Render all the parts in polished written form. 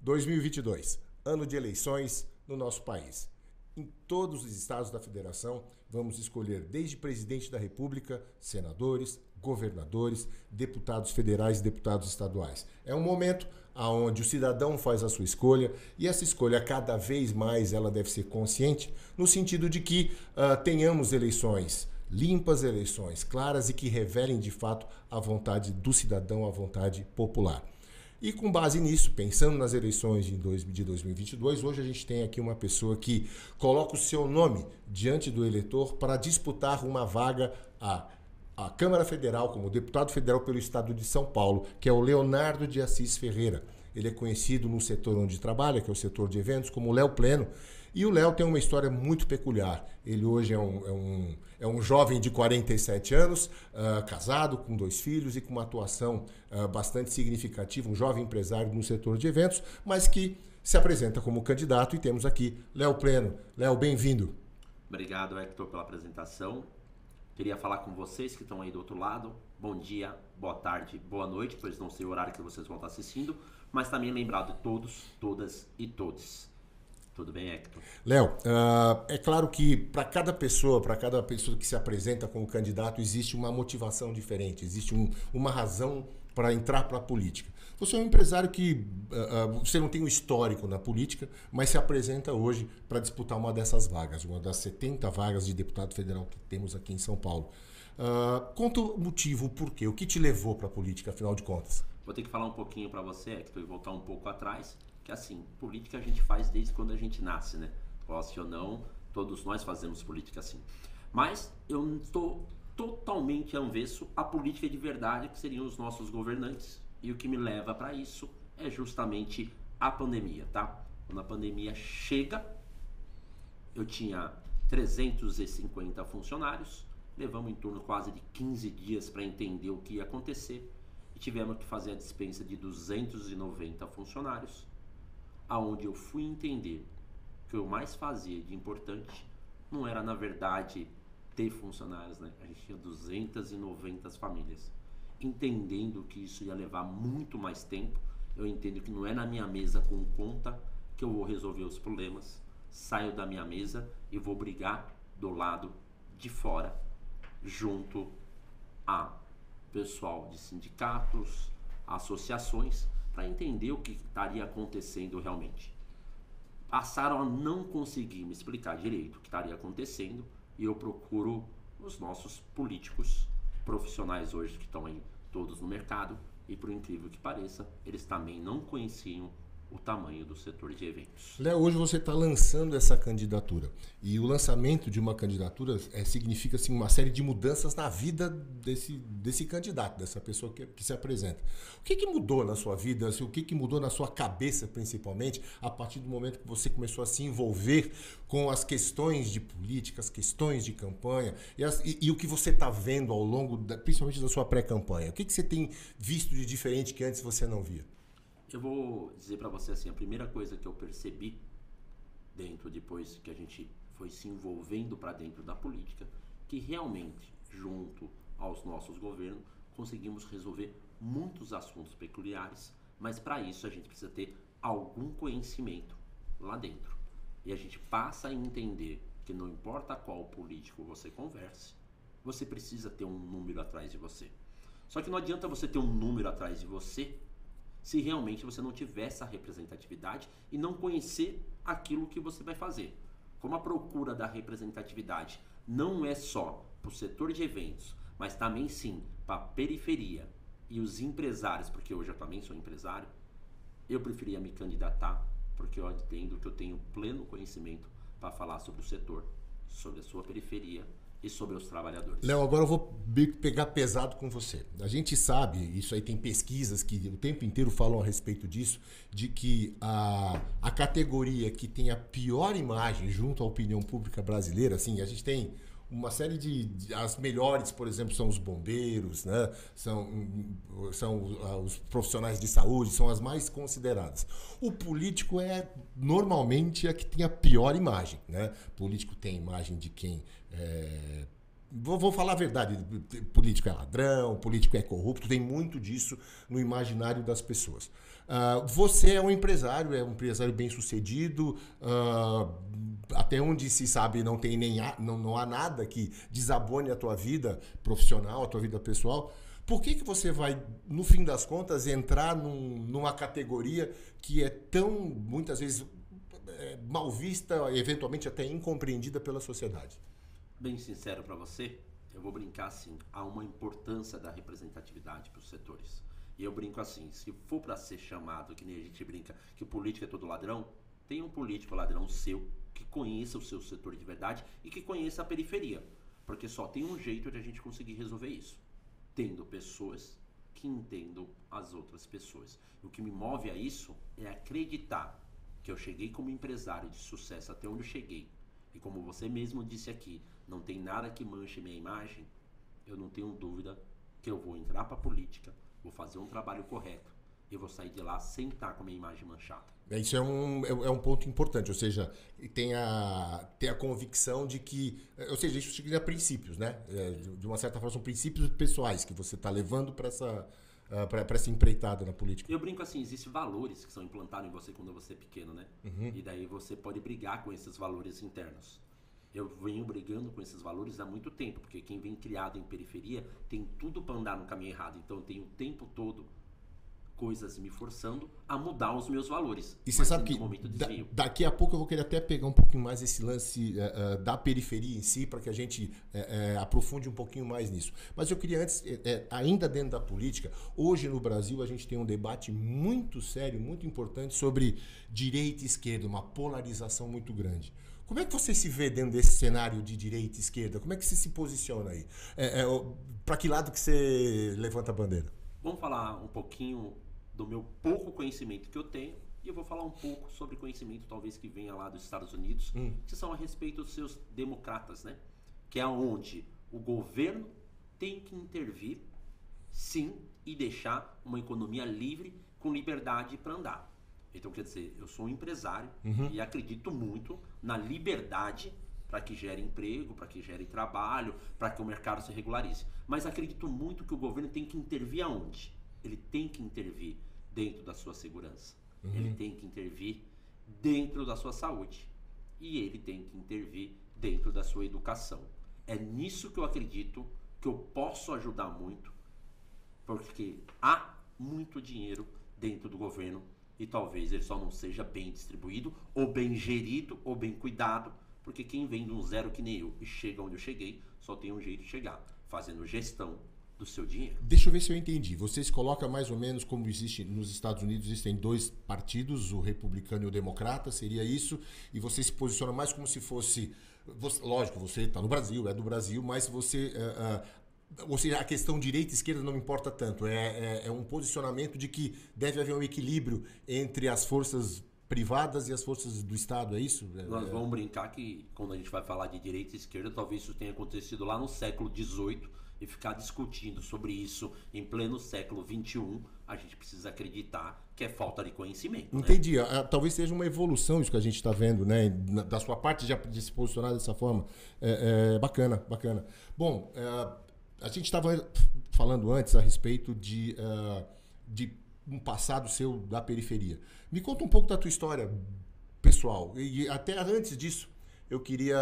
2022, ano de eleições no nosso país. Em todos os estados da federação, vamos escolher desde presidente da República, senadores, governadores, deputados federais e deputados estaduais. É um momento onde o cidadão faz a sua escolha e essa escolha, cada vez mais, ela deve ser consciente, no sentido de que tenhamos eleições limpas, eleições claras e que revelem, de fato, a vontade do cidadão, a vontade popular. E com base nisso, pensando nas eleições de 2022, hoje a gente tem aqui uma pessoa que coloca o seu nome diante do eleitor para disputar uma vaga à Câmara Federal, como deputado federal pelo estado de São Paulo, que é o Leonardo de Assis Ferreira. Ele é conhecido no setor onde trabalha, que é o setor de eventos, como Léo Pleno. E o Léo tem uma história muito peculiar. Ele hoje é um jovem de 47 anos, casado, com 2 filhos e com uma atuação bastante significativa, um jovem empresário no setor de eventos, mas que se apresenta como candidato. E temos aqui Léo Pleno. Léo, bem-vindo. Obrigado, Hector, pela apresentação. Queria falar com vocês que estão aí do outro lado. Bom dia, boa tarde, boa noite, pois não sei o horário que vocês vão estar assistindo, mas também lembrar de todos, todas e todos. Tudo bem, Hector? Léo, é claro que para cada pessoa que se apresenta como candidato, existe uma motivação diferente, existe uma razão para entrar para a política. Você é um empresário que você não tem um histórico na política, mas se apresenta hoje para disputar uma dessas vagas, uma das 70 vagas de deputado federal que temos aqui em São Paulo. Conta o motivo, o porquê, o que te levou para a política, afinal de contas? Vou ter que falar um pouquinho para você, Hector, e voltar um pouco atrás, que assim, política a gente faz desde quando a gente nasce, né? Goste ou não, todos nós fazemos política assim. Mas eu não estou totalmente avesso à política de verdade, que seriam os nossos governantes. E o que me leva para isso é justamente a pandemia, tá? Quando a pandemia chega, eu tinha 350 funcionários, levamos em torno quase de 15 dias para entender o que ia acontecer e tivemos que fazer a dispensa de 290 funcionários, aonde eu fui entender que o mais fazia de importante não era, na verdade, ter funcionários, né? A gente tinha 290 famílias. Entendendo que isso ia levar muito mais tempo, eu entendo que não é na minha mesa com conta que eu vou resolver os problemas. Saio da minha mesa e vou brigar do lado de fora, junto a pessoal de sindicatos, associações, para entender o que estaria acontecendo realmente. Passaram a não conseguir me explicar direito o que estaria acontecendo e eu procuro os nossos políticos profissionais hoje que estão aí todos no mercado e, por incrível que pareça, eles também não conheciam o tamanho do setor de eventos. Léo, hoje você está lançando essa candidatura e o lançamento de uma candidatura significa assim, uma série de mudanças na vida desse candidato, dessa pessoa que se apresenta. O que mudou na sua vida, o que mudou na sua cabeça principalmente a partir do momento que você começou a se envolver com as questões de política, as questões de campanha e o que você está vendo ao longo, principalmente da sua pré-campanha? O que você tem visto de diferente que antes você não via? Eu vou dizer para você assim, a primeira coisa que eu percebi depois que a gente foi se envolvendo para dentro da política, que realmente, junto aos nossos governos, conseguimos resolver muitos assuntos peculiares, mas para isso a gente precisa ter algum conhecimento lá dentro. E a gente passa a entender que não importa qual político você converse, você precisa ter um número atrás de você. Só que não adianta você ter um número atrás de você se realmente você não tiver essa representatividade e não conhecer aquilo que você vai fazer. Como a procura da representatividade não é só para o setor de eventos, mas também sim para a periferia e os empresários, porque hoje eu também sou empresário, eu preferia me candidatar porque eu entendo que eu tenho pleno conhecimento para falar sobre o setor, sobre a sua periferia e sobre os trabalhadores. Léo, agora eu vou pegar pesado com você. A gente sabe, isso aí tem pesquisas que o tempo inteiro falam a respeito disso, de que a categoria que tem a pior imagem junto à opinião pública brasileira, assim, a gente tem uma série as melhores, por exemplo, são os bombeiros, né? São os profissionais de saúde, são as mais consideradas. O político é normalmente a que tem a pior imagem, né? O político tem a imagem de quem Vou falar a verdade, político é ladrão, político é corrupto, tem muito disso no imaginário das pessoas. Você é um empresário bem-sucedido, até onde se sabe não há nada que desabone a tua vida profissional, a tua vida pessoal. Por que você vai, no fim das contas, entrar numa categoria que é tão, muitas vezes, mal vista, eventualmente até incompreendida pela sociedade? Bem sincero para você, eu vou brincar assim, há uma importância da representatividade para os setores. E eu brinco assim, se for para ser chamado, que nem a gente brinca, que o político é todo ladrão, tem um político ladrão seu, que conheça o seu setor de verdade e que conheça a periferia. Porque só tem um jeito de a gente conseguir resolver isso, tendo pessoas que entendam as outras pessoas. E o que me move a isso é acreditar que eu cheguei como empresário de sucesso até onde eu cheguei. E como você mesmo disse aqui, não tem nada que manche minha imagem, eu não tenho dúvida que eu vou entrar para a política, vou fazer um trabalho correto e vou sair de lá sem estar com a minha imagem manchada. Isso é um ponto importante, ou seja, tem a convicção de que, ou seja, isso significa princípios, né? De uma certa forma são princípios pessoais que você está levando para essa empreitada na política. Eu brinco assim, existem valores que são implantados em você quando você é pequeno, né? Uhum. E daí você pode brigar com esses valores internos. Eu venho brigando com esses valores há muito tempo, porque quem vem criado em periferia tem tudo para andar no caminho errado. Então eu tenho o tempo todo coisas me forçando a mudar os meus valores. E você sabe que daqui a pouco eu vou querer até pegar um pouquinho mais esse lance da periferia em si, para que a gente aprofunde um pouquinho mais nisso. Mas eu queria antes, ainda dentro da política, hoje no Brasil a gente tem um debate muito sério, muito importante sobre direita e esquerda, uma polarização muito grande. Como é que você se vê dentro desse cenário de direita e esquerda? Como é que você se posiciona aí? Para que lado que você levanta a bandeira? Vamos falar um pouquinho do meu pouco conhecimento que eu tenho e eu vou falar um pouco sobre conhecimento talvez que venha lá dos Estados Unidos, que são a respeito dos seus democratas, né? Que é onde o governo tem que intervir, sim, e deixar uma economia livre, com liberdade para andar. Então, quer dizer, eu sou um empresário e acredito muito na liberdade para que gere emprego, para que gere trabalho, para que o mercado se regularize. Mas acredito muito que o governo tem que intervir aonde? Ele tem que intervir dentro da sua segurança. Ele tem que intervir dentro da sua saúde. E ele tem que intervir dentro da sua educação. É nisso que eu acredito que eu posso ajudar muito, porque há muito dinheiro dentro do governo e talvez ele só não seja bem distribuído, ou bem gerido, ou bem cuidado, porque quem vem de um zero que nem eu e chega onde eu cheguei, só tem um jeito de chegar, fazendo gestão do seu dinheiro. Deixa eu ver se eu entendi. Você se coloca mais ou menos como existe nos Estados Unidos, existem dois partidos, o republicano e o democrata, seria isso, e você se posiciona mais como se fosse, lógico, você está no Brasil, é do Brasil, mas você... ou seja, a questão direita e esquerda não importa tanto, é um posicionamento de que deve haver um equilíbrio entre as forças privadas e as forças do Estado, é isso? Nós vamos brincar que quando a gente vai falar de direita e esquerda, talvez isso tenha acontecido lá no século XVIII e ficar discutindo sobre isso em pleno século XXI, a gente precisa acreditar que é falta de conhecimento. Entendi. Né? Talvez seja uma evolução isso que a gente está vendo, né? Da sua parte de se posicionar dessa forma. Bacana, bacana. Bom, a gente estava falando antes a respeito de um passado seu da periferia. Me conta um pouco da tua história pessoal. E até antes disso, eu queria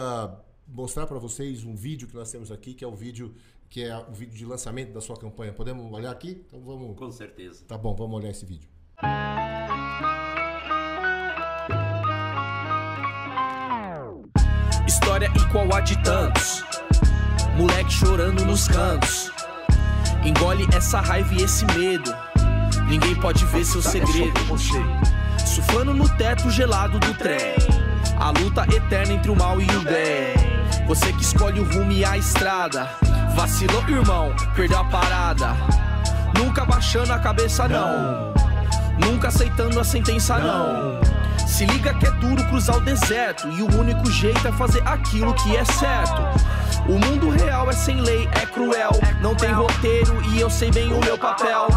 mostrar para vocês um vídeo que nós temos aqui, que é o vídeo de lançamento da sua campanha. Podemos olhar aqui? Então vamos... Com certeza. Tá bom, vamos olhar esse vídeo. História igual a de tantos, moleque chorando nos cantos. Engole essa raiva e esse medo, ninguém pode ver seu segredo. Surfando no teto gelado do trem, a luta eterna entre o mal e o bem. Você que escolhe o rumo e a estrada, vacilou, irmão, perdeu a parada. Nunca baixando a cabeça, não. Nunca aceitando a sentença, não. Se liga que é duro cruzar o deserto, e o único jeito é fazer aquilo que é certo. O mundo real é sem lei, é cruel. Não Não tem roteiro e eu sei bem o meu papel.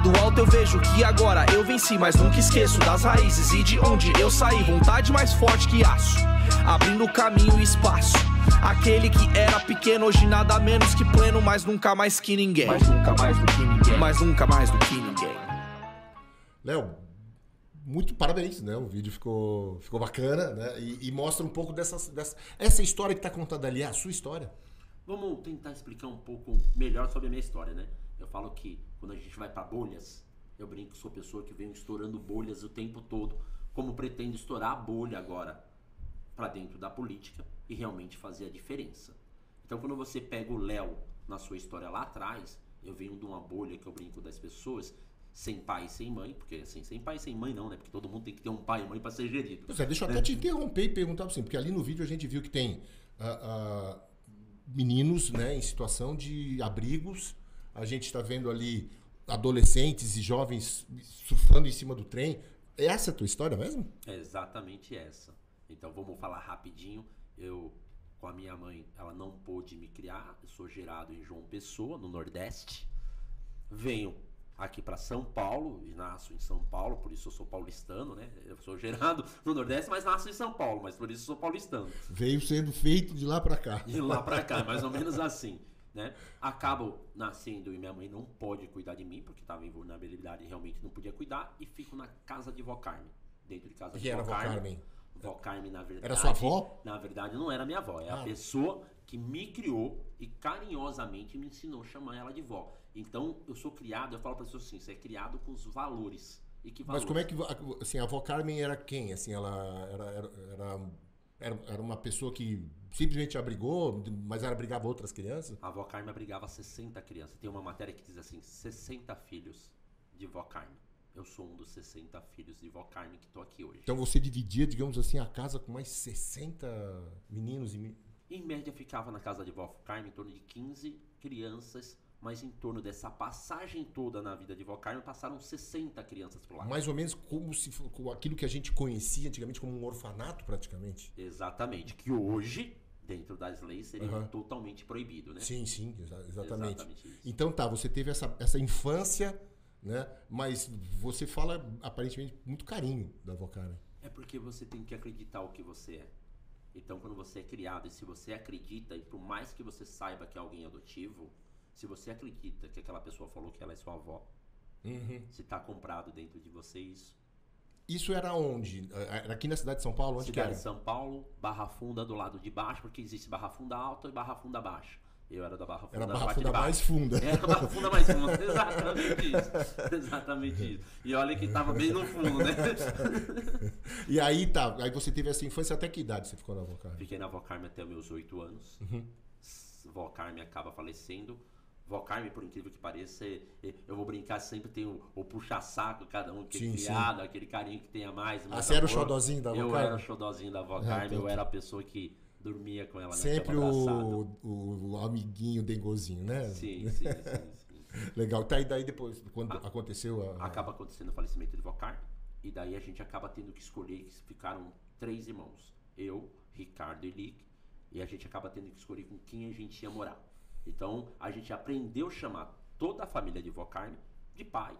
Do alto eu vejo que agora eu venci, mas nunca esqueço das raízes e de onde eu saí. Vontade mais forte que aço, abrindo caminho e espaço. Aquele que era pequeno, hoje nada menos que pleno, mas nunca mais que ninguém. Mas nunca mais do que ninguém. Mas nunca mais do que ninguém. Léo, muito parabéns, né? O vídeo ficou bacana, né? E mostra um pouco essa história que está contada ali, é a sua história. Vamos tentar explicar um pouco melhor sobre a minha história, né? Eu falo que quando a gente vai para bolhas, eu brinco que sou pessoa que vem estourando bolhas o tempo todo, como pretendo estourar a bolha agora para dentro da política e realmente fazer a diferença. Então, quando você pega o Léo na sua história lá atrás, eu venho de uma bolha que eu brinco das pessoas sem pai e sem mãe, porque assim, sem pai e sem mãe não, né? Porque todo mundo tem que ter um pai e mãe para ser gerido. Pois é, deixa eu até te interromper e perguntar assim, porque ali no vídeo a gente viu que tem meninos, né, em situação de abrigos, a gente está vendo ali adolescentes e jovens surfando em cima do trem. Essa é a tua história mesmo? É exatamente essa. Então vamos falar rapidinho. Eu, com a minha mãe, ela não pôde me criar. Eu sou gerado em João Pessoa, no Nordeste. Venho aqui para São Paulo e nasço em São Paulo, por isso eu sou paulistano, né? Eu sou gerado no Nordeste, mas nasço em São Paulo, mas por isso eu sou paulistano. Veio sendo feito de lá para cá. De lá para cá, mais ou menos assim, né? Acabo nascendo e minha mãe não pode cuidar de mim, porque estava em vulnerabilidade e realmente não podia cuidar, e fico na casa de Vó Carmen. Dentro de casa de Vó Carmen. Vó Carmen, na verdade... Era sua avó? Na verdade, não era minha avó. É a pessoa que me criou e carinhosamente me ensinou a chamar ela de vó. Então, eu sou criado, eu falo para as pessoas assim, você é criado com os valores. E que valores? Mas como é que... Assim, a Vó Carmen era quem? Assim, ela era uma pessoa que simplesmente abrigou, mas ela abrigava outras crianças? A Vó Carmen abrigava 60 crianças. Tem uma matéria que diz assim, 60 filhos de Vó Carmen. Eu sou um dos 60 filhos de Vó Carmen que estou aqui hoje. Então você dividia, digamos assim, a casa com mais 60 meninos e... Em média ficava na casa de Vó Carmen em torno de 15 crianças, mas em torno dessa passagem toda na vida de Vó Carmen passaram 60 crianças por lá. Mais ou menos como se aquilo que a gente conhecia antigamente como um orfanato, praticamente. Exatamente, que hoje, dentro das leis, seria totalmente proibido, né? Sim, exatamente então tá, você teve essa infância, né? Mas você fala aparentemente muito carinho da Vó Carmen. É porque você tem que acreditar o que você é. Então, quando você é criado e se você acredita, e por mais que você saiba que é alguém adotivo, se você acredita que aquela pessoa falou que ela é sua avó, se tá comprado dentro de você isso. Isso era onde? Era aqui na cidade de São Paulo? Onde cidade que era? de São Paulo, Barra Funda do lado de baixo, porque existe Barra Funda alta e Barra Funda baixa. Eu era da Barra Funda. Era a Barra Funda mais funda. Era a Barra Funda mais funda, exatamente isso. Exatamente isso. E olha que tava bem no fundo, né? E aí tá, aí você teve essa infância até que idade você ficou na Vó Carmen? Fiquei na Vó Carmen até meus 8 anos. Vó Carmen acaba falecendo. Vó Carmen, por incrível que pareça, eu vou brincar, sempre tem o puxa-saco, cada um que é criado, aquele carinho que tem a mais. Você era o xodózinho da Vó Carmen? Eu era o xodózinho da Vó Carmen, eu era a pessoa que dormia com ela sempre o amiguinho dengozinho, né? Sim. Legal. Tá, e daí depois, quando aconteceu Acaba acontecendo o falecimento de Vó Carmen, e daí a gente acaba tendo que escolher, que ficaram 3 irmãos. Eu, Ricardo e Lick, e a gente acaba tendo que escolher com quem a gente ia morar. Então, a gente aprendeu a chamar toda a família de Vó Carmen de pai,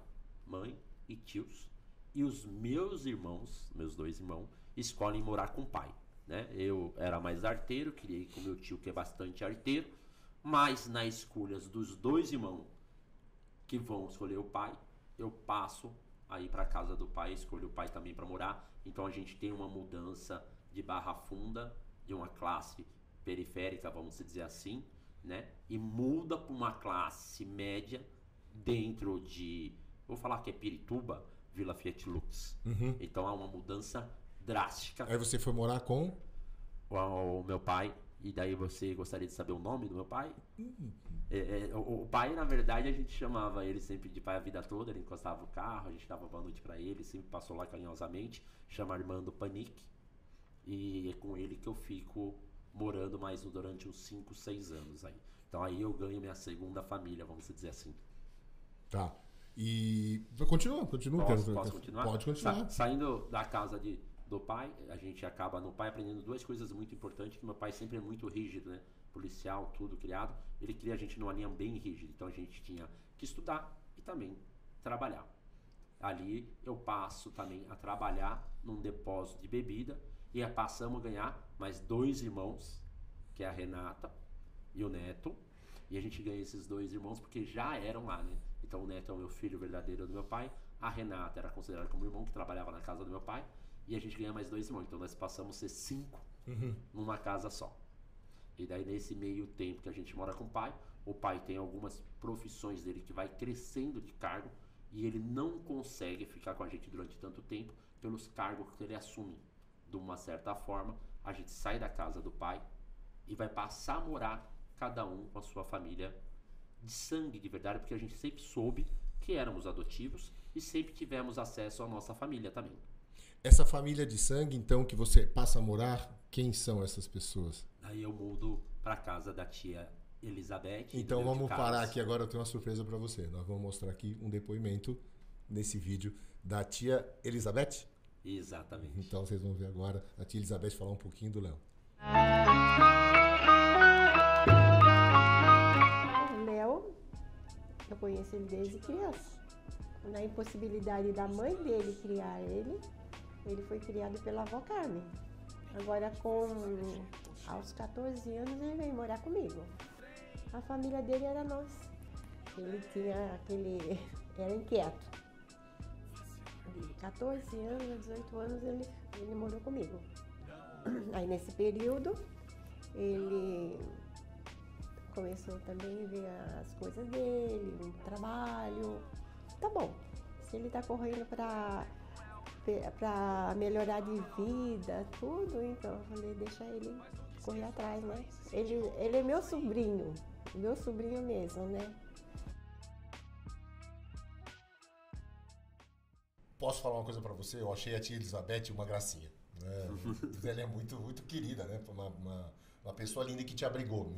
mãe e tios. E os meus irmãos, meus 2 irmãos, escolhem morar com o pai. Né? Eu era mais arteiro, criei com meu tio que é bastante arteiro, mas nas escolhas dos 2 irmãos que vão escolher o pai, eu passo a ir para casa do pai, escolho o pai também para morar. Então a gente tem uma mudança de Barra Funda, de uma classe periférica, vamos dizer assim, né? E muda para uma classe média dentro de, vou falar que é Pirituba, Vila Fiat Lux. Então há uma mudança drástica. Aí você foi morar com? O meu pai. E daí você gostaria de saber o nome do meu pai? O pai, na verdade, a gente chamava ele sempre de pai a vida toda. Ele encostava o carro, a gente dava boa noite pra ele, sempre passou lá carinhosamente. Chama Armando Panic. E é com ele que eu fico morando mais durante uns 5, 6 anos aí. Então aí eu ganho minha segunda família, vamos dizer assim. Tá. E continua. Posso continuar? Pode continuar. Saindo da casa do pai, a gente acaba no pai aprendendo 2 coisas muito importantes, que meu pai sempre é muito rígido, né? policial, tudo criado, ele cria a gente numa linha bem rígida. Então a gente tinha que estudar e também trabalhar. Ali eu passo também a trabalhar num depósito de bebida e passamos a ganhar mais 2 irmãos, que é a Renata e o Neto. E a gente ganha esses 2 irmãos porque já eram lá, né? Então o Neto é o meu filho verdadeiro do meu pai, a Renata era considerada como irmão que trabalhava na casa do meu pai, e a gente ganha mais 2 irmãos. Então nós passamos a ser 5 numa casa só. E daí nesse meio tempo que a gente mora com o pai tem algumas profissões dele que vai crescendo de cargo e ele não consegue ficar com a gente durante tanto tempo pelos cargos que ele assume. De uma certa forma, a gente sai da casa do pai e vai passar a morar cada um com a sua família de sangue, de verdade, porque a gente sempre soube que éramos adotivos e sempre tivemos acesso à nossa família também. Essa família de sangue, então, que você passa a morar, quem são essas pessoas? Aí eu mudo para casa da tia Elizabeth. Então vamos parar aqui agora, eu tenho uma surpresa para você. Nós vamos mostrar aqui um depoimento nesse vídeo da tia Elizabeth. Exatamente. Então vocês vão ver agora a tia Elizabeth falar um pouquinho do Léo. O Léo, eu conheço ele desde criança. Na impossibilidade da mãe dele criar ele foi criado pela avó Carmen. Agora, aos 14 anos, ele veio morar comigo. A família dele era nossa. Ele era inquieto. De 14 anos a 18 anos, ele morou comigo. Aí, nesse período, ele começou também a ver as coisas dele, o trabalho. Tá bom, se ele tá correndo para melhorar de vida, tudo, então eu falei, deixa ele correr atrás, né? Ele é meu sobrinho mesmo, né? Posso falar uma coisa pra você? Eu achei a tia Elizabeth uma gracinha. Né? Ela é muito, muito querida, né? Uma pessoa linda que te abrigou.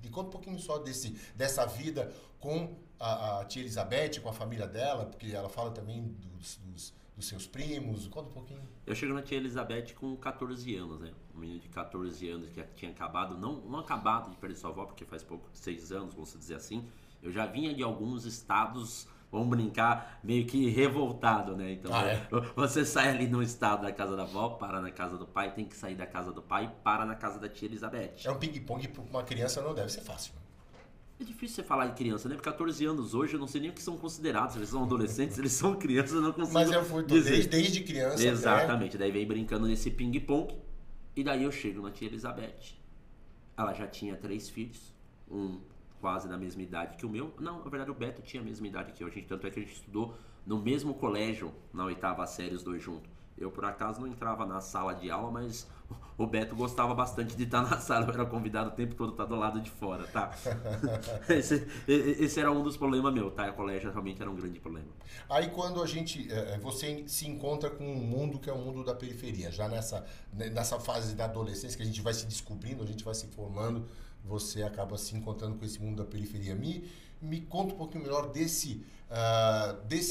Me conta um pouquinho só dessa vida com a tia Elizabeth, com a família dela, porque ela fala também dos seus primos. Conta um pouquinho. Eu chego na tia Elizabeth com 14 anos, né? Um menino de 14 anos que tinha acabado, não acabado de perder sua avó, porque faz pouco, 6 anos, vamos dizer assim. Eu já vinha de alguns estados, vamos brincar, meio que revoltado, né? Então, você sai ali no estado da casa da avó, para na casa do pai, tem que sair da casa do pai e para na casa da tia Elizabeth. É um ping-pong para uma criança, não deve ser fácil. É difícil você falar de criança, né? Porque 14 anos hoje, eu não sei nem o que são considerados. Eles são adolescentes, eles são crianças, eu não consigo Mas eu fui desde criança. Exatamente. Daí vem brincando nesse ping-pong. E daí eu chego na tia Elizabeth. Ela já tinha 3 filhos. Um quase da mesma idade que o meu. Não, na verdade o Beto tinha a mesma idade que eu. Tanto é que a gente estudou no mesmo colégio, na 8ª série, os dois juntos. Eu, por acaso, não entrava na sala de aula, mas o Beto gostava bastante de estar na sala. Eu era convidado o tempo todo, tá do lado de fora, tá? Esse era um dos problemas meus, tá? O colégio realmente era um grande problema. Aí quando você se encontra com um mundo que é o mundo da periferia, já nessa fase da adolescência, que a gente vai se descobrindo, a gente vai se formando, você acaba se encontrando com esse mundo da periferia. Me conta um pouquinho melhor desse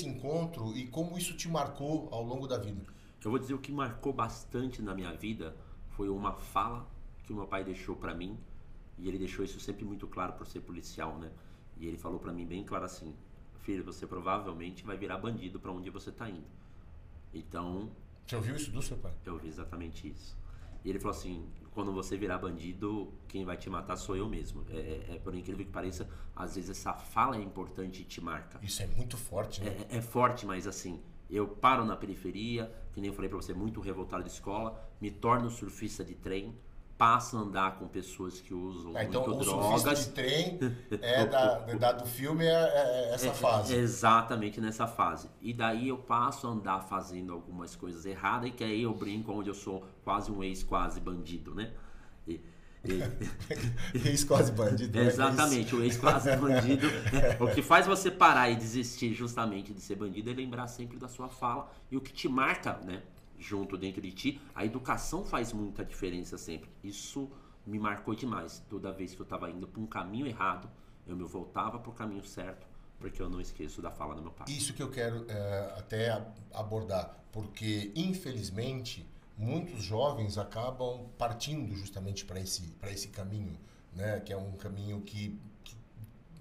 encontro e como isso te marcou ao longo da vida. Eu vou dizer o que marcou bastante na minha vida foi uma fala que o meu pai deixou pra mim, e ele deixou isso sempre muito claro por ser policial, né? E ele falou pra mim bem claro assim: filho, você provavelmente vai virar bandido pra onde você tá indo. Então... Você ouviu isso do seu pai? Eu ouvi exatamente isso. E ele falou assim: quando você virar bandido, quem vai te matar sou eu mesmo. Por incrível que pareça, às vezes essa fala é importante e te marca. Isso é muito forte, né? É forte, mas assim... Eu paro na periferia, que nem eu falei pra você, muito revoltado de escola, me torno surfista de trem, passo a andar com pessoas que usam então, muito drogas. Então, o surfista de trem do filme essa fase. Exatamente nessa fase. E daí eu passo a andar fazendo algumas coisas erradas, e que aí eu brinco onde eu sou quase um ex-quase bandido, né? Ex-quase bandido. Exatamente, o ex-quase bandido. O que faz você parar e desistir justamente de ser bandido é lembrar sempre da sua fala e o que te marca, né, junto dentro de ti. A educação faz muita diferença sempre. Isso me marcou demais. Toda vez que eu estava indo para um caminho errado, eu me voltava para o caminho certo, porque eu não esqueço da fala do meu pai. Isso que eu quero até abordar, porque infelizmente muitos jovens acabam partindo justamente para esse caminho né? Que é um caminho que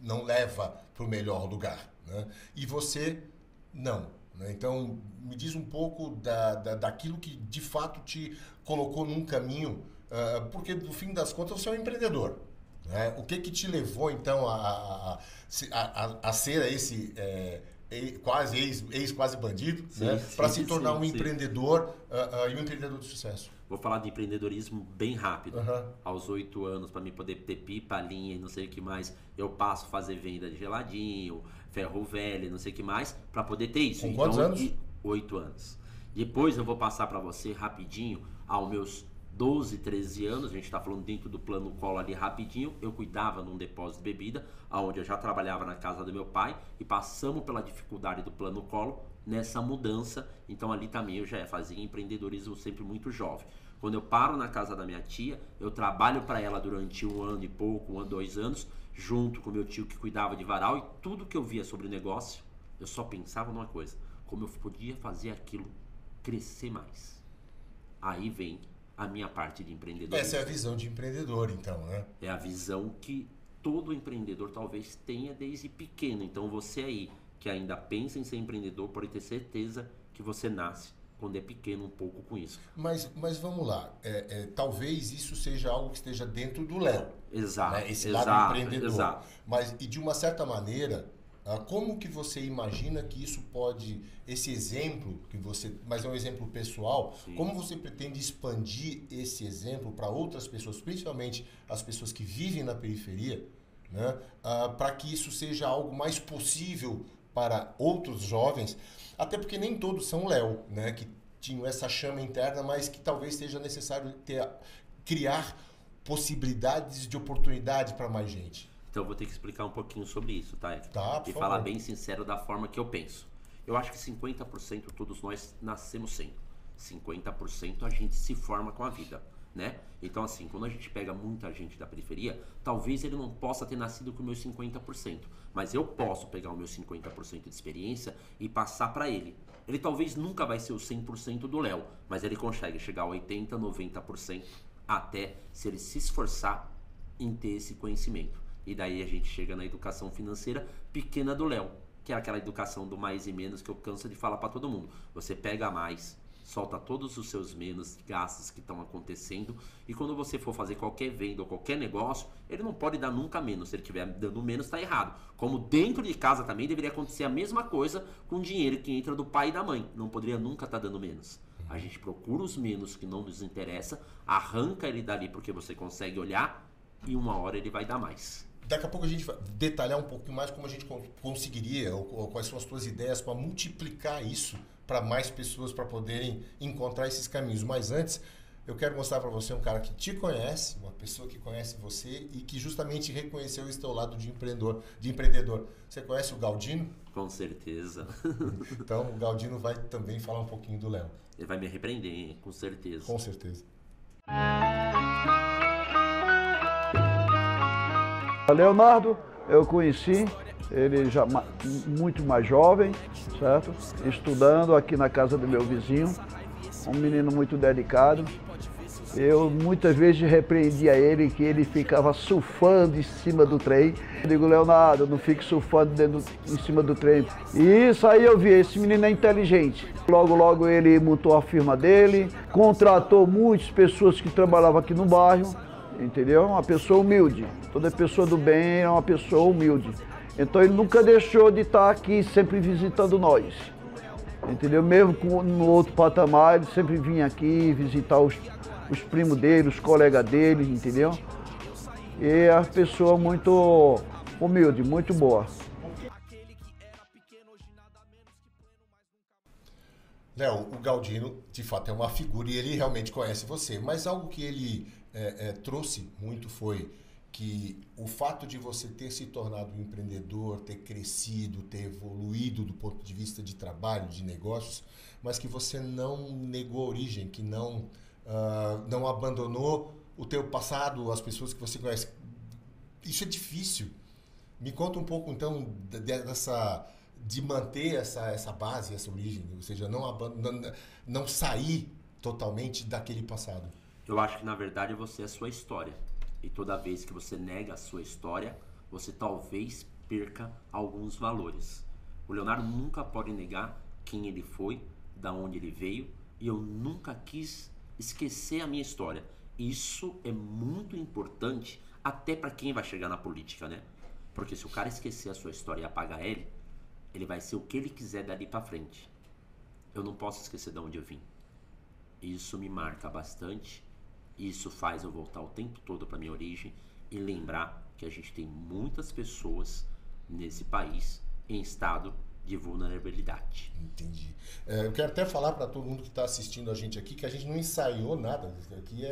não leva para o melhor lugar, né? E você não, né? Então, me diz um pouco daquilo que de fato te colocou num caminho, porque no fim das contas você é um empreendedor, né? O que te levou então a ser esse quase bandido, né? Para se tornar um empreendedor e um empreendedor de sucesso? Vou falar de empreendedorismo bem rápido. Aos 8 anos, para mim poder ter pipa, linha e não sei o que mais, eu passo a fazer venda de geladinho, ferro velho, não sei o que mais, para poder ter isso. Com quantos anos? 8 anos. Depois eu vou passar para você rapidinho, aos meus 12, 13 anos, a gente está falando dentro do plano Collor ali rapidinho, eu cuidava num depósito de bebida, onde eu já trabalhava na casa do meu pai, e passamos pela dificuldade do plano Collor nessa mudança. Então ali também eu já fazia empreendedorismo sempre muito jovem. Quando eu paro na casa da minha tia, eu trabalho para ela durante 1 ano e pouco, 1 a 2 anos, junto com meu tio que cuidava de varal, e tudo que eu via sobre negócio, eu só pensava numa coisa: como eu podia fazer aquilo crescer mais. Aí vem a minha parte de empreendedor. Essa é a visão de empreendedor, então, né? É a visão que todo empreendedor talvez tenha desde pequeno. Então você aí, que ainda pensa em ser empreendedor, pode ter certeza que você nasce quando é pequeno um pouco com isso. Mas vamos lá, talvez isso seja algo que esteja dentro do Léo. Exato. Né? Esse lado empreendedor. Exato. Mas, e de uma certa maneira, como que você imagina que isso pode, esse exemplo que você, mas é um exemplo pessoal, sim, como você pretende expandir esse exemplo para outras pessoas, principalmente as pessoas que vivem na periferia, né? Para que isso seja algo mais possível para outros jovens, até porque nem todos são Léo, né? Que tinham essa chama interna, mas que talvez seja necessário criar possibilidades de oportunidade para mais gente. Então eu vou ter que explicar um pouquinho sobre isso, tá, Hector? Tá, por e favor. falar bem sincero da forma que eu penso. Eu acho que 50% todos nós nascemos sendo. 50% a gente se forma com a vida, né? Então assim, quando a gente pega muita gente da periferia, talvez ele não possa ter nascido com o meu 50%, mas eu posso pegar o meu 50% de experiência e passar para ele. Ele talvez nunca vai ser o 100% do Léo, mas ele consegue chegar a 80%, 90% até se ele se esforçar em ter esse conhecimento. E daí a gente chega na educação financeira pequena do Léo, que é aquela educação do mais e menos que eu canso de falar para todo mundo. Você pega mais, solta todos os seus menos gastos que estão acontecendo, e quando você for fazer qualquer venda ou qualquer negócio, ele não pode dar nunca menos. Se ele estiver dando menos, está errado. Como dentro de casa também deveria acontecer a mesma coisa com o dinheiro que entra do pai e da mãe. Não poderia nunca estar dando menos. A gente procura os menos que não nos interessa, arranca ele dali porque você consegue olhar, e uma hora ele vai dar mais. Daqui a pouco a gente vai detalhar um pouco mais como a gente conseguiria, ou quais são as tuas ideias para multiplicar isso para mais pessoas, para poderem encontrar esses caminhos. Mas antes, eu quero mostrar para você um cara que te conhece, uma pessoa que conhece você e que justamente reconheceu esse teu lado de empreendedor. Você conhece o Galdino? Com certeza. Então, o Galdino vai também falar um pouquinho do Léo. Ele vai me repreender, hein? Com certeza. Com certeza. Leonardo, eu conheci ele já muito mais jovem, certo? Estudando aqui na casa do meu vizinho, um menino muito dedicado. Eu muitas vezes repreendia ele que ele ficava surfando em cima do trem. Eu digo, Leonardo, não fique surfando em cima do trem. E isso aí eu vi, esse menino é inteligente. Logo ele montou a firma dele, contratou muitas pessoas que trabalhavam aqui no bairro, entendeu? Uma pessoa humilde. Toda pessoa do bem é uma pessoa humilde. Então ele nunca deixou de estar aqui, sempre visitando nós. Entendeu? Mesmo no outro patamar, ele sempre vinha aqui visitar os primos dele, os colegas dele, entendeu? E é uma pessoa muito humilde, muito boa. Léo, o Galdino, de fato, é uma figura e ele realmente conhece você. Mas algo que ele trouxe muito foi que o fato de você ter se tornado um empreendedor, ter crescido, ter evoluído do ponto de vista de trabalho, de negócios, mas que você não negou a origem, que não abandonou o teu passado, as pessoas que você conhece. Isso é difícil. Me conta um pouco, então, de manter essa base, essa origem, ou seja, não sair totalmente daquele passado. Eu acho que, na verdade, você é a sua história. E toda vez que você nega a sua história, você talvez perca alguns valores. O Leonardo nunca pode negar quem ele foi, da onde ele veio, e eu nunca quis esquecer a minha história. Isso é muito importante até para quem vai chegar na política, né? Porque se o cara esquecer a sua história e apagar ele vai ser o que ele quiser dali para frente. Eu não posso esquecer de onde eu vim. Isso me marca bastante. Isso faz eu voltar o tempo todo para minha origem e lembrar que a gente tem muitas pessoas nesse país em estado de vulnerabilidade. Entendi. Eu quero até falar para todo mundo que está assistindo a gente aqui que a gente não ensaiou nada. Aqui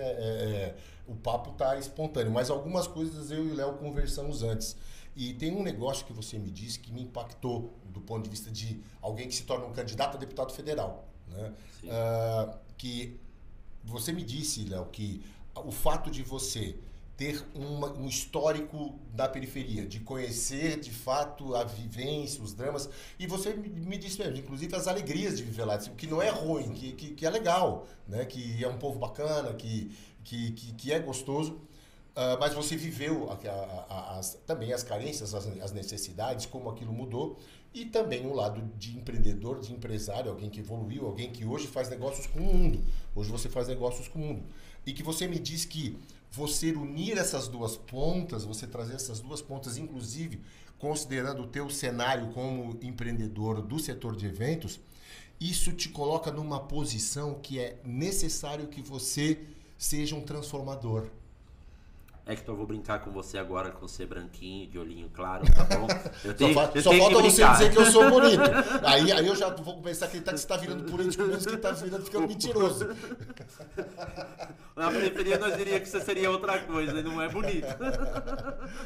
o papo está espontâneo, mas algumas coisas eu e o Léo conversamos antes. E tem um negócio que você me disse que me impactou do ponto de vista de alguém que se torna um candidato a deputado federal, né? Que você me disse, Léo, que o fato de você ter um histórico da periferia, de conhecer de fato a vivência, os dramas, e você me disse mesmo, inclusive as alegrias de viver lá, que não é ruim, que é legal, né? Que é um povo bacana, que é gostoso, mas você viveu também as carências, as necessidades, como aquilo mudou, e também o lado de empreendedor, de empresário, alguém que evoluiu, alguém que hoje faz negócios com o mundo. Hoje você faz negócios com o mundo. E que você me diz que você unir essas duas pontas, você trazer essas duas pontas, inclusive considerando o teu cenário como empreendedor do setor de eventos, isso te coloca numa posição que é necessário que você seja um transformador. Hector, eu vou brincar com você agora com você branquinho, de olhinho claro, tá bom? Só falta você dizer que eu sou bonito. Aí eu já vou começar a acreditar que você está virando político mesmo, que está ficando mentiroso. Na periferia nós diríamos que você seria outra coisa, e não é bonito.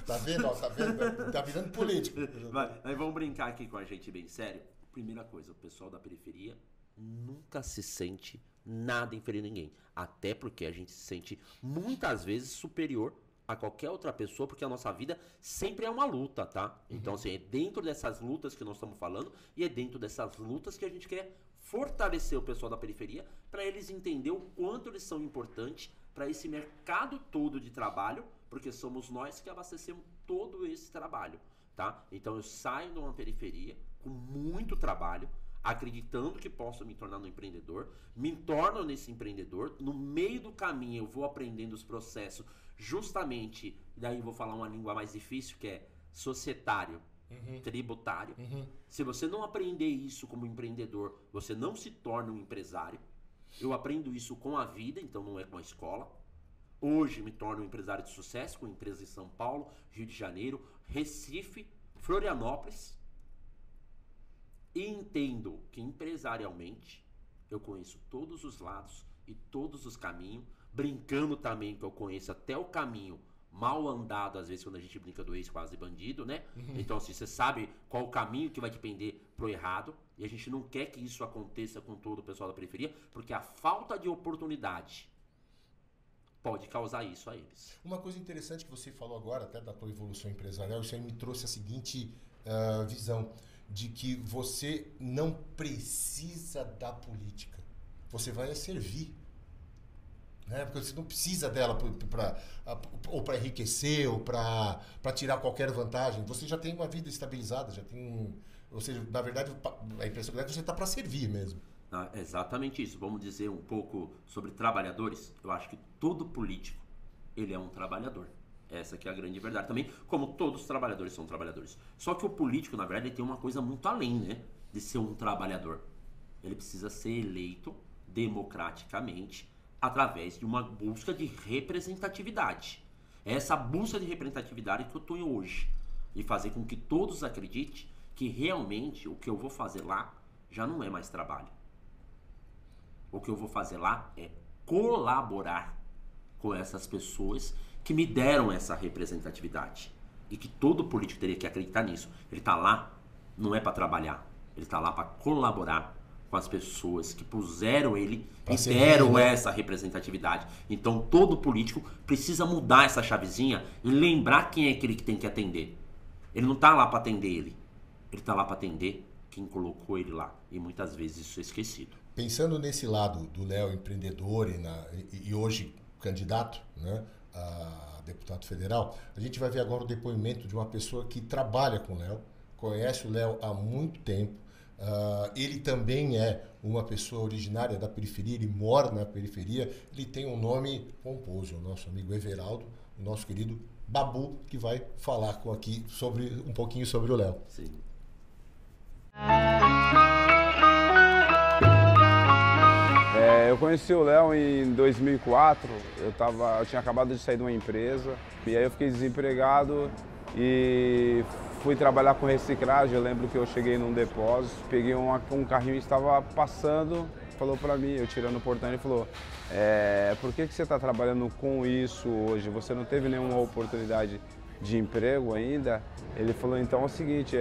Tá vendo? Ó, tá vendo? Tá virando político. Mas vamos brincar aqui com a gente bem sério. Primeira coisa, o pessoal da periferia nunca se sente nada inferior a ninguém. Até porque a gente se sente muitas vezes superior a qualquer outra pessoa, porque a nossa vida sempre é uma luta, tá? Então, assim, é dentro dessas lutas que nós estamos falando e é dentro dessas lutas que a gente quer fortalecer o pessoal da periferia para eles entenderem o quanto eles são importantes para esse mercado todo de trabalho, porque somos nós que abastecemos todo esse trabalho, tá? Então, eu saio de uma periferia com muito trabalho, acreditando que posso me tornar um empreendedor, me torno nesse empreendedor, no meio do caminho eu vou aprendendo os processos, justamente, daí eu vou falar uma língua mais difícil, que é societário, tributário. Se você não aprender isso como empreendedor, você não se torna um empresário. Eu aprendo isso com a vida, então não é com a escola. Hoje me torno um empresário de sucesso, com empresas em São Paulo, Rio de Janeiro, Recife, Florianópolis. E entendo que empresarialmente eu conheço todos os lados e todos os caminhos, brincando também que eu conheço até o caminho mal andado, às vezes quando a gente brinca do ex quase bandido, né? Então assim, você sabe qual o caminho que vai te pender pro errado, e a gente não quer que isso aconteça com todo o pessoal da periferia, porque a falta de oportunidade pode causar isso a eles. Uma coisa interessante que você falou agora, até da tua evolução empresarial, isso aí me trouxe a seguinte visão, de que você não precisa da política. Você vai servir. Né? Porque você não precisa dela para enriquecer ou para tirar qualquer vantagem. Você já tem uma vida estabilizada, já tem ou seja, na verdade, a impressão é que você está para servir mesmo. Exatamente isso. Vamos dizer um pouco sobre trabalhadores. Eu acho que todo político, ele é um trabalhador. Essa que é a grande verdade também, como todos os trabalhadores são trabalhadores. Só que o político, na verdade, ele tem uma coisa muito além, né, de ser um trabalhador. Ele precisa ser eleito democraticamente através de uma busca de representatividade. É essa busca de representatividade que eu estou hoje. E fazer com que todos acreditem que realmente o que eu vou fazer lá já não é mais trabalho. O que eu vou fazer lá é colaborar com essas pessoas que me deram essa representatividade. E que todo político teria que acreditar nisso. Ele está lá, não é para trabalhar. Ele está lá para colaborar com as pessoas que puseram ele e deram essa representatividade. Então todo político precisa mudar essa chavezinha e lembrar quem é aquele que tem que atender. Ele não está lá para atender ele. Ele está lá para atender quem colocou ele lá. E muitas vezes isso é esquecido. Pensando nesse lado do Léo empreendedor e hoje candidato, né, deputado federal, a gente vai ver agora o depoimento de uma pessoa que trabalha com o Léo, conhece o Léo há muito tempo. Ele também é uma pessoa originária da periferia, ele mora na periferia, ele tem um nome pomposo, o nosso amigo Everaldo, o nosso querido Babu, que vai falar aqui um pouquinho sobre o Léo. Sim. Eu conheci o Léo em 2004, eu tinha acabado de sair de uma empresa, e aí eu fiquei desempregado e fui trabalhar com reciclagem. Eu lembro que eu cheguei num depósito, peguei um carrinho e estava passando, falou para mim, eu tirando o portão, ele falou, por que você está trabalhando com isso hoje? Você não teve nenhuma oportunidade de emprego ainda? Ele falou, então é o seguinte,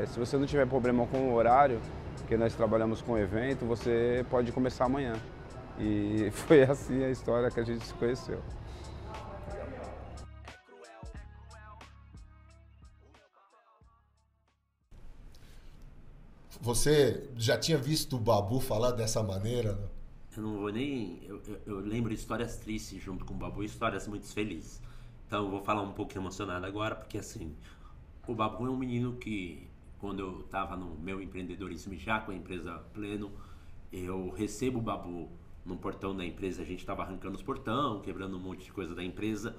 se você não tiver problema com o horário, porque nós trabalhamos com evento, você pode começar amanhã. E foi assim a história que a gente se conheceu. Você já tinha visto o Babu falar dessa maneira? Né? Eu não vou nem... Eu lembro de histórias tristes junto com o Babu e histórias muito felizes. Então eu vou falar um pouco emocionado agora, porque assim, o Babu é um menino que, quando eu estava no meu empreendedorismo já com a empresa Pleno, eu recebo o Babu no portão da empresa, a gente estava arrancando os portão, quebrando um monte de coisa da empresa.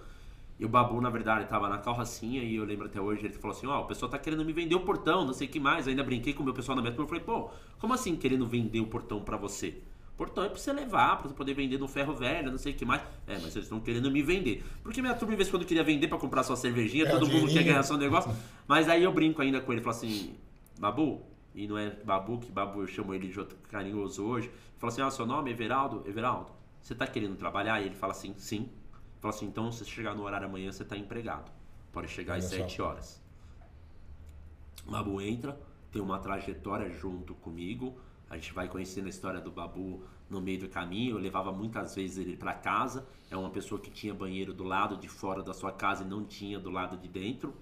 E o Babu, na verdade, estava na carrocinha e eu lembro até hoje, ele falou assim, o pessoal tá querendo me vender o portão, não sei o que mais. Eu ainda brinquei com o meu pessoal na minha turma, eu falei, como assim querendo vender o portão pra você? O portão é pra você levar, pra você poder vender no ferro velho, não sei o que mais. Mas eles estão querendo me vender. Porque minha turma, de vez em quando, queria vender pra comprar sua cervejinha, todo mundo quer ganhar seu negócio. Mas aí eu brinco ainda com ele, falo assim, Babu, e não é Babu, que Babu eu chamo ele de outro carinhoso hoje. Fala assim, seu nome é Everaldo? Everaldo, você tá querendo trabalhar? E ele fala assim, sim. Fala assim, então se você chegar no horário amanhã, você tá empregado. Pode chegar às 7 horas. O Babu entra, tem uma trajetória junto comigo. A gente vai conhecendo a história do Babu no meio do caminho. Eu levava muitas vezes ele para casa. É uma pessoa que tinha banheiro do lado de fora da sua casa e não tinha do lado de dentro.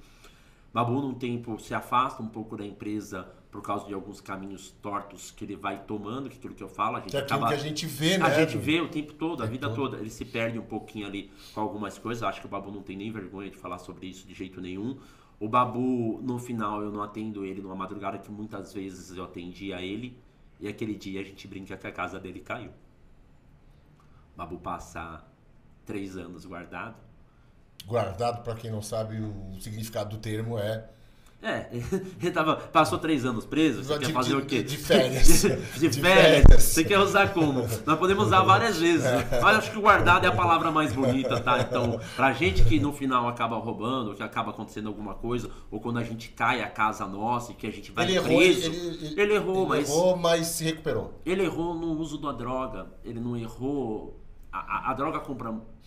Babu, num tempo, se afasta um pouco da empresa por causa de alguns caminhos tortos que ele vai tomando, que aquilo que eu falo, a gente aquilo que a gente vê, né? A gente vê o tempo todo, a vida toda. Ele se perde um pouquinho ali com algumas coisas. Acho que o Babu não tem nem vergonha de falar sobre isso de jeito nenhum. O Babu, no final, eu não atendo ele numa madrugada que muitas vezes eu atendia ele. E aquele dia a gente brinca que a casa dele caiu. O Babu passa 3 anos guardado. Guardado, para quem não sabe, o significado do termo ele passou 3 anos preso, você quer fazer o quê? De férias. de férias. Você quer usar como? Nós podemos usar várias vezes. Mas acho que o guardado é a palavra mais bonita, tá? Então, pra gente que no final acaba roubando, que acaba acontecendo alguma coisa, ou quando a gente cai a casa nossa e que a gente vai preso. Ele errou, mas se recuperou. Ele errou no uso da droga. Ele não errou... A droga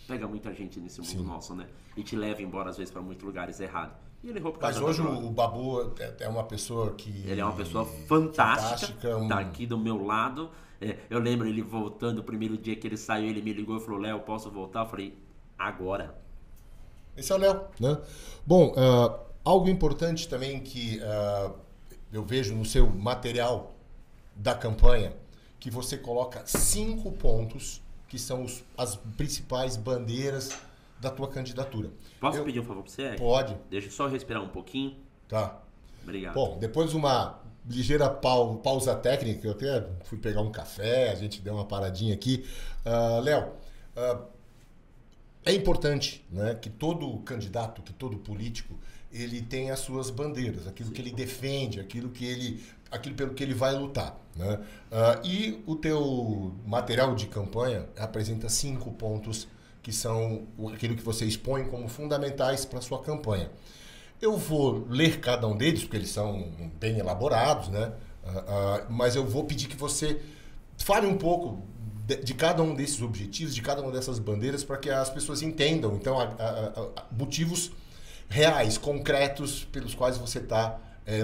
pega muita gente nesse mundo nosso, né? E te leva embora, às vezes, para muitos lugares errados. E ele errou por causa Mas hoje o Babu é uma pessoa que... Ele é uma pessoa fantástica tá aqui do meu lado. Eu lembro ele voltando, o primeiro dia que ele saiu, ele me ligou e falou, Léo, posso voltar? Eu falei, agora. Esse é o Léo, né? Bom, algo importante também que eu vejo no seu material da campanha, que você coloca 5 pontos que são as principais bandeiras da tua candidatura. Posso pedir um favor para você? Pode. Deixa eu só respirar um pouquinho. Tá. Obrigado. Bom, depois de uma ligeira pausa técnica, eu até fui pegar um café, a gente deu uma paradinha aqui. Léo, é importante, né, que todo candidato, que todo político, ele tem as suas bandeiras, aquilo que ele defende, aquilo pelo que ele vai lutar, né? E o teu material de campanha apresenta 5 pontos que são aquilo que você expõe como fundamentais para a sua campanha. Eu vou ler cada um deles, porque eles são bem elaborados, né? Mas eu vou pedir que você fale um pouco de cada um desses objetivos, de cada uma dessas bandeiras, para que as pessoas entendam, então, motivos reais, concretos, pelos quais você está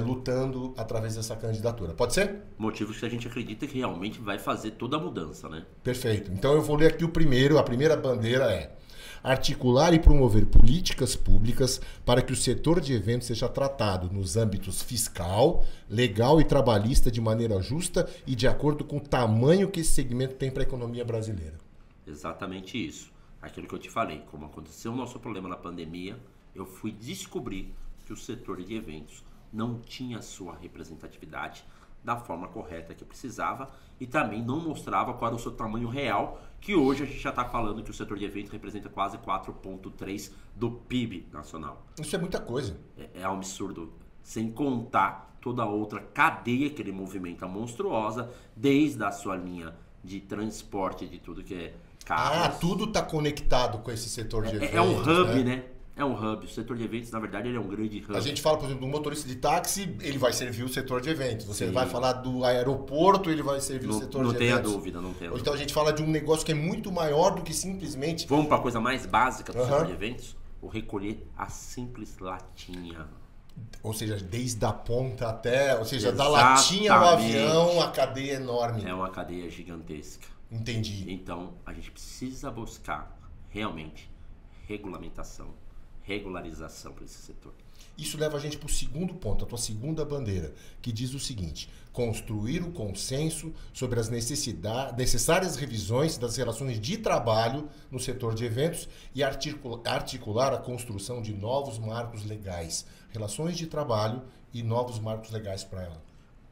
lutando através dessa candidatura. Pode ser? Motivos que a gente acredita que realmente vai fazer toda a mudança, né? Perfeito. Então eu vou ler aqui o primeiro. A primeira bandeira é: articular e promover políticas públicas para que o setor de eventos seja tratado nos âmbitos fiscal, legal e trabalhista de maneira justa e de acordo com o tamanho que esse segmento tem para a economia brasileira. Exatamente isso. Aquilo que eu te falei, como aconteceu o nosso problema na pandemia, eu fui descobrir que o setor de eventos não tinha sua representatividade da forma correta que precisava e também não mostrava qual era o seu tamanho real, que hoje a gente já está falando que o setor de eventos representa quase 4,3% do PIB nacional. Isso é muita coisa. É um absurdo, sem contar toda a outra cadeia que ele movimenta monstruosa, desde a sua linha de transporte, de tudo que é carros. Tudo está conectado com esse setor de eventos. É um hub, né? É um hub. O setor de eventos, na verdade, ele é um grande hub. A gente fala, por exemplo, do motorista de táxi, ele vai servir o setor de eventos. Você Sim. vai falar do aeroporto, ele vai servir o setor de eventos. Não tenha dúvida, não tenha dúvida. Então a gente fala de um negócio que é muito maior do que simplesmente... Vamos para a coisa mais básica do setor de eventos? O recolher a simples latinha. Ou seja, desde a ponta até... Ou seja, da Exatamente. latinha ao avião, a cadeia é enorme. É uma cadeia gigantesca. Entendi. Então, a gente precisa buscar realmente regulamentação, regularização para esse setor. Isso leva a gente para o segundo ponto, a tua segunda bandeira, que diz o seguinte: construir o consenso sobre as necessárias revisões das relações de trabalho no setor de eventos e articular a construção de novos marcos legais. Relações de trabalho e novos marcos legais para ela.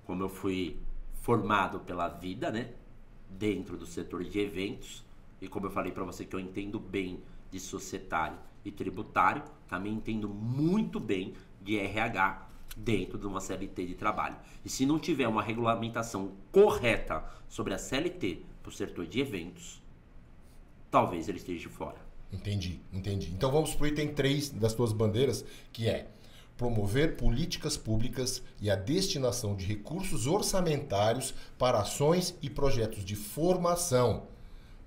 Como eu fui formado pela vida, né, dentro do setor de eventos, e como eu falei para você que eu entendo bem de societário e tributário, também entendo muito bem de RH dentro de uma CLT de trabalho. E se não tiver uma regulamentação correta sobre a CLT para o setor de eventos, talvez ele esteja fora. Entendi. Então vamos para o item 3 das tuas bandeiras, que é promover políticas públicas e a destinação de recursos orçamentários para ações e projetos de formação,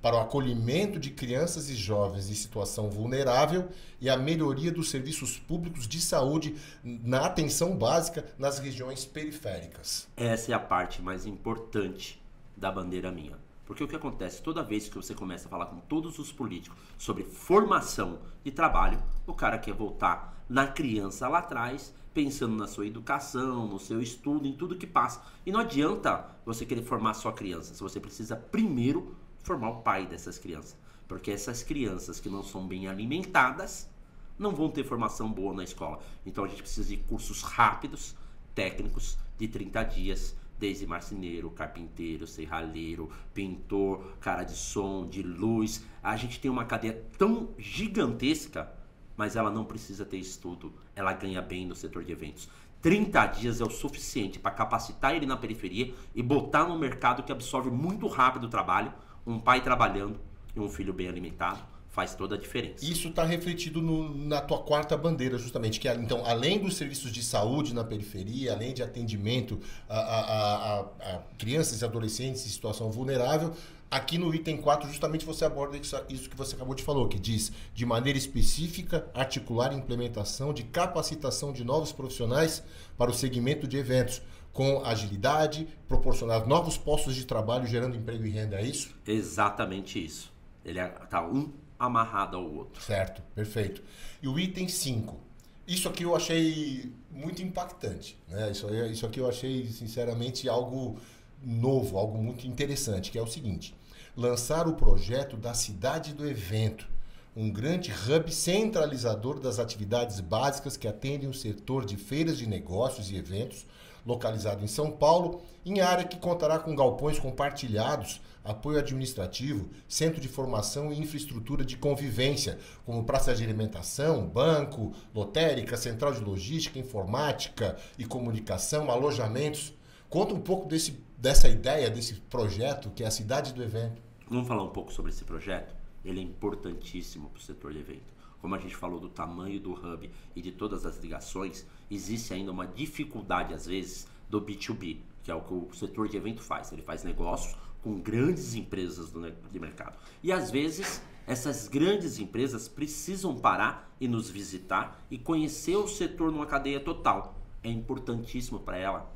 para o acolhimento de crianças e jovens em situação vulnerável e a melhoria dos serviços públicos de saúde na atenção básica nas regiões periféricas. Essa é a parte mais importante da bandeira minha. Porque o que acontece, toda vez que você começa a falar com todos os políticos sobre formação de trabalho, o cara quer voltar na criança lá atrás, pensando na sua educação, no seu estudo, em tudo que passa. E não adianta você querer formar só crianças, você precisa primeiro formar o pai dessas crianças. Porque essas crianças que não são bem alimentadas não vão ter formação boa na escola. Então a gente precisa de cursos rápidos, técnicos, de 30 dias, desde marceneiro, carpinteiro, serralheiro, pintor, cara de som, de luz. A gente tem uma cadeia tão gigantesca, mas ela não precisa ter estudo. Ela ganha bem no setor de eventos. 30 dias é o suficiente para capacitar ele na periferia e botar no mercado que absorve muito rápido o trabalho. Um pai trabalhando e um filho bem alimentado faz toda a diferença. Isso está refletido na tua quarta bandeira, justamente, que então, além dos serviços de saúde na periferia, além de atendimento a crianças e adolescentes em situação vulnerável, aqui no item 4 justamente você aborda isso que você acabou de falar, que diz, de maneira específica, articular a implementação de capacitação de novos profissionais para o segmento de eventos, com agilidade, proporcionar novos postos de trabalho, gerando emprego e renda, é isso? Exatamente isso. Ele está um amarrado ao outro. Certo, perfeito. E o item 5. Isso aqui eu achei muito impactante, né? Isso aqui eu achei, sinceramente, algo novo, algo muito interessante, que é o seguinte: lançar o projeto da cidade do evento, um grande hub centralizador das atividades básicas que atendem o setor de feiras de negócios e eventos, localizado em São Paulo, em área que contará com galpões compartilhados, apoio administrativo, centro de formação e infraestrutura de convivência, como praça de alimentação, banco, lotérica, central de logística, informática e comunicação, alojamentos. Conta um pouco dessa ideia, desse projeto, que é a cidade do evento. Vamos falar um pouco sobre esse projeto? Ele é importantíssimo para o setor de evento. Como a gente falou do tamanho do hub e de todas as ligações, existe ainda uma dificuldade, às vezes, do B2B, que é o que o setor de evento faz. Ele faz negócios com grandes empresas de mercado. E, às vezes, essas grandes empresas precisam parar e nos visitar e conhecer o setor numa cadeia total. É importantíssimo para ela,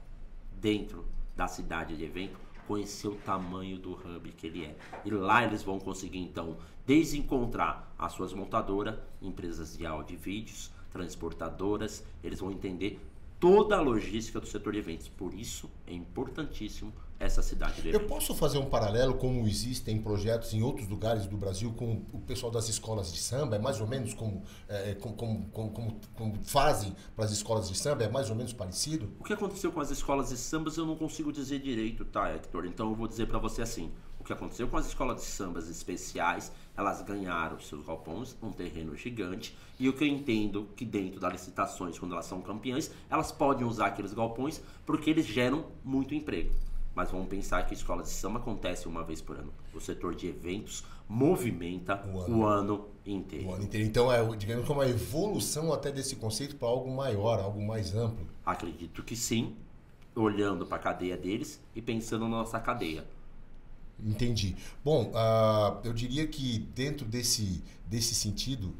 dentro da cidade de evento, conhecer o tamanho do hub que ele é. E lá eles vão conseguir, então, desde encontrar as suas montadoras, empresas de áudio e vídeos, transportadoras, eles vão entender toda a logística do setor de eventos. Por isso é importantíssimo essa cidade de eventos. Eu posso fazer um paralelo como existem projetos em outros lugares do Brasil com o pessoal das escolas de samba? É mais ou menos como fazem para as escolas de samba? É mais ou menos parecido? O que aconteceu com as escolas de sambas eu não consigo dizer direito, tá, Hector? Então eu vou dizer para você assim. O que aconteceu com as escolas de sambas especiais, elas ganharam seus galpões, um terreno gigante, e o que eu entendo que dentro das licitações, quando elas são campeãs, elas podem usar aqueles galpões porque eles geram muito emprego. Mas vamos pensar que a escola de samba acontece uma vez por ano. O setor de eventos movimenta o ano inteiro. O ano inteiro. Então, digamos que é uma evolução até desse conceito para algo maior, algo mais amplo. Acredito que sim, olhando para a cadeia deles e pensando na nossa cadeia. Entendi. Bom, eu diria que dentro desse sentido,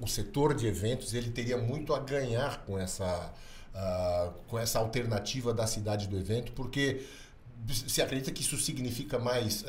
o setor de eventos ele teria muito a ganhar com essa alternativa da cidade do evento, porque você acredita que isso significa mais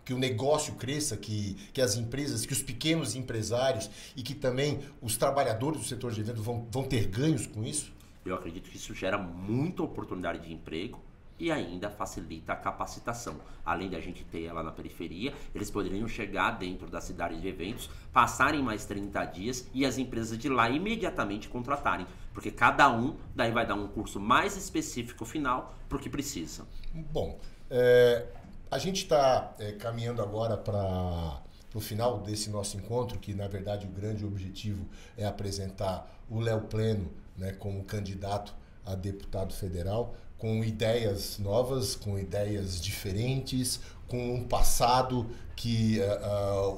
que o negócio cresça, que as empresas, que os pequenos empresários e que também os trabalhadores do setor de eventos vão ter ganhos com isso? Eu acredito que isso gera muita oportunidade de emprego e ainda facilita a capacitação. Além da gente ter ela na periferia, eles poderiam chegar dentro da cidade de eventos, passarem mais 30 dias e as empresas de lá imediatamente contratarem. Porque cada um daí vai dar um curso mais específico final para o que precisa. Bom, a gente está caminhando agora para o final desse nosso encontro, que na verdade o grande objetivo é apresentar o Léo Pleno, né, como candidato a deputado federal, com ideias novas, com ideias diferentes, com um passado que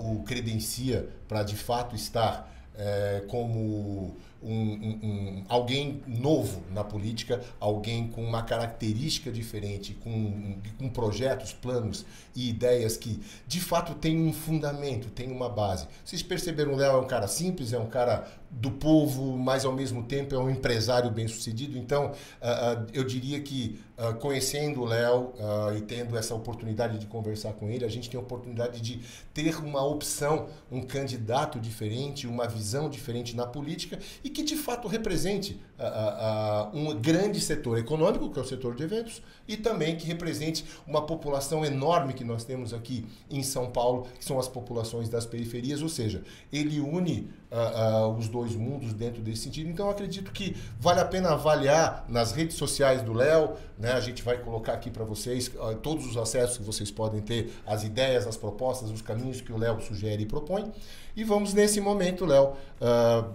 o credencia para de fato estar como alguém novo na política, alguém com uma característica diferente, com projetos, planos e ideias que de fato tem um fundamento, tem uma base. Vocês perceberam, o Léo é um cara simples, é um cara do povo, mas ao mesmo tempo é um empresário bem-sucedido. Então, eu diria que conhecendo o Léo e tendo essa oportunidade de conversar com ele, a gente tem a oportunidade de ter uma opção, um candidato diferente, uma visão diferente na política e que de fato represente um grande setor econômico, que é o setor de eventos, e também que represente uma população enorme que nós temos aqui em São Paulo, que são as populações das periferias, ou seja, ele une os dois mundos dentro desse sentido. Então, eu acredito que vale a pena avaliar nas redes sociais do Léo, né? A gente vai colocar aqui para vocês todos os acessos que vocês podem ter, as ideias, as propostas, os caminhos que o Léo sugere e propõe. E vamos, nesse momento, Léo,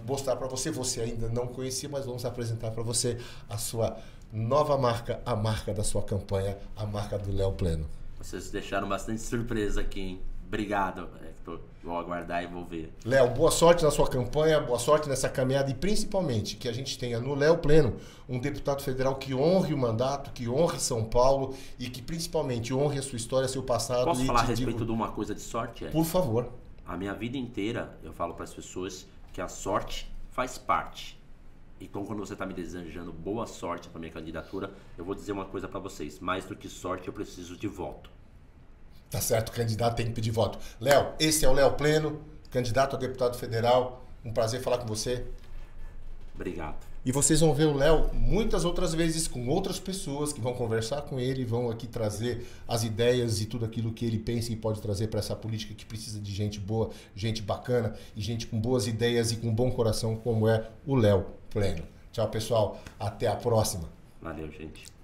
mostrar para você, você ainda não conhecia, mas vamos apresentar para você a sua nova marca, a marca da sua campanha, a marca do Léo Pleno. Vocês deixaram bastante surpresa aqui, hein? Obrigado, Hector. Vou aguardar e vou ver. Léo, boa sorte na sua campanha, boa sorte nessa caminhada e principalmente que a gente tenha no Léo Pleno um deputado federal que honre o mandato, que honre São Paulo e que principalmente honre a sua história, seu passado. Posso falar a respeito de uma coisa de sorte? Por favor. A minha vida inteira eu falo para as pessoas que a sorte faz parte. Então, quando você está me desejando boa sorte para minha candidatura, eu vou dizer uma coisa para vocês. Mais do que sorte, eu preciso de voto. Tá certo, o candidato tem que pedir voto. Léo, esse é o Léo Pleno, candidato a deputado federal. Um prazer falar com você. Obrigado. E vocês vão ver o Léo muitas outras vezes com outras pessoas que vão conversar com ele, vão aqui trazer as ideias e tudo aquilo que ele pensa e pode trazer para essa política que precisa de gente boa, gente bacana e gente com boas ideias e com bom coração como é o Léo Pleno. Tchau, pessoal. Até a próxima. Valeu, gente.